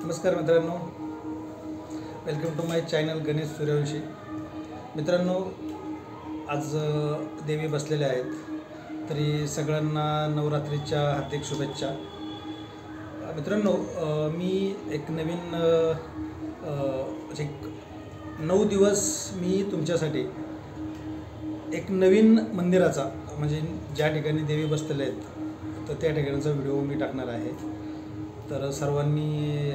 नमस्कार मित्रांनो, welcome to my channel Ganesh Suryavanshi. मित्रांनो, आज देवी बसलेल्या आहेत, तरी सगळ्यांना नवरात्रीच्या हार्दिक शुभेच्छा। मित्रांनो, मी एक नवीन 9 दिवस मी तुमच्यासाठी एक नवीन मंदिराचा म्हणजे ज्या ठिकाणी देवी बसलेल्या आहेत तर त्या ठिकाणचा व्हिडिओ मी टाकणार आहे, तर सर्वांनी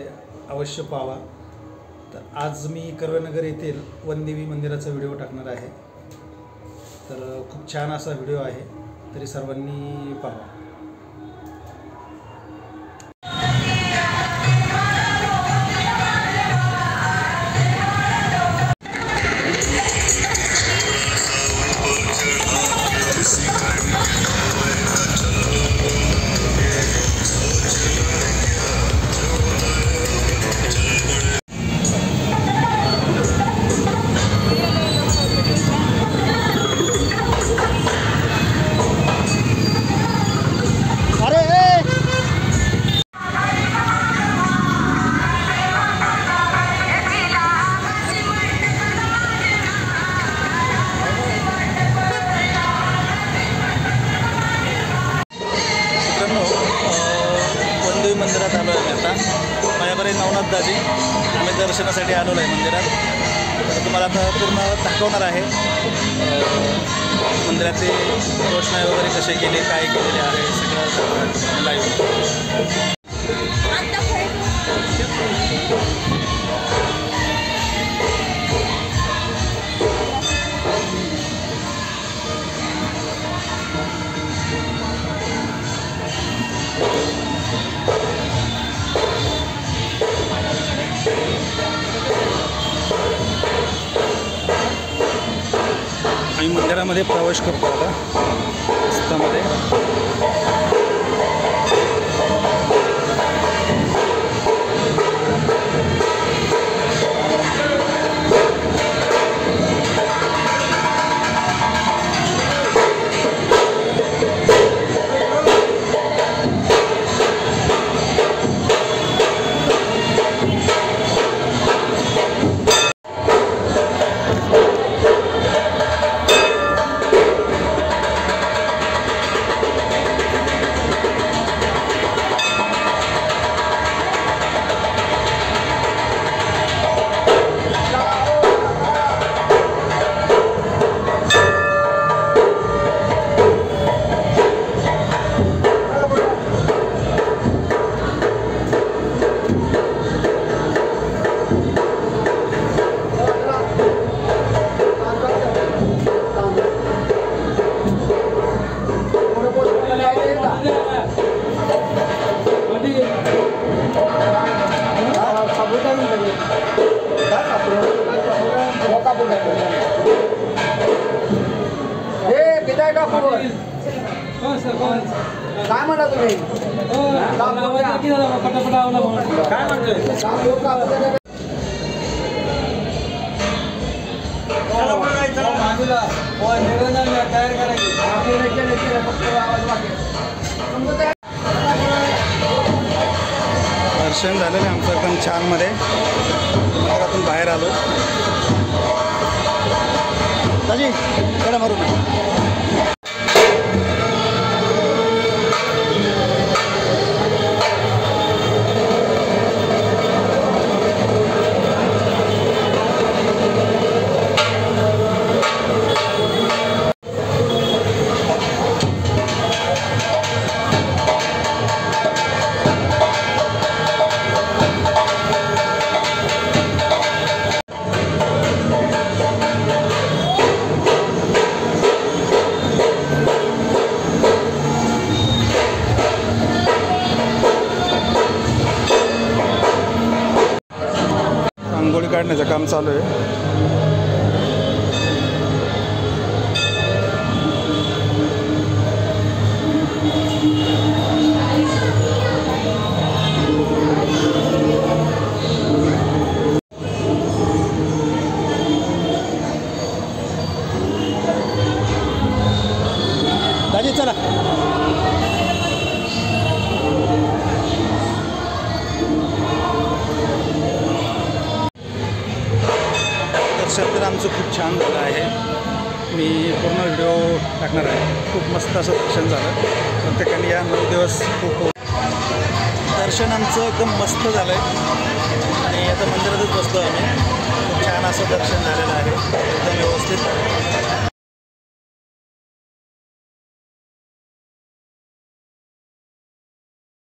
अवश्य पाहावा। तर आज मी कर्वेनगर येथील वनदेवी मंदिराचा व्हिडिओ टाकणार आहे, तर खूप छान असा व्हिडिओ आहे, तरी सर्वांनी पाहावा। वनदेवी मंदिरात आलो आहे। आता माझ्याकडे नवनाथ दाजी, आम्ही दर्शनासाठी आलो आहे मंदिरात, तर तुम्हाला आता पूर्ण दाखवणार आहे मंदिरातले रोषणाई वगैरे कसे केले, काय केलेले आहे, सगळं लाईव्ह। आम्ही मंदिरामध्ये प्रवेश करतो आता रस्त्यामध्ये। काय म्हणा तुम्ही? काय म्हणतोय? तयार करायची दर्शन झालेलं आमचं एकदम छान मध्ये। मंदिरातून बाहेर आलो। दाजी कडा मारू ना। रांगोळी काढण्याचं काम चालू आहे। दाजी चला। दर्शन तर आमचं खूप छान झालं आहे. मी पूर्ण व्हिडिओ टाकणार आहे. खूप मस्त असं दर्शन झालं. प्रत्येकाने या 9 दिवस खूप दर्शन आमचं एकदम मस्त झालं आहे आणि आता मंदिरातच बसलो आम्ही. खूप छान असं दर्शन झालेलं आहे.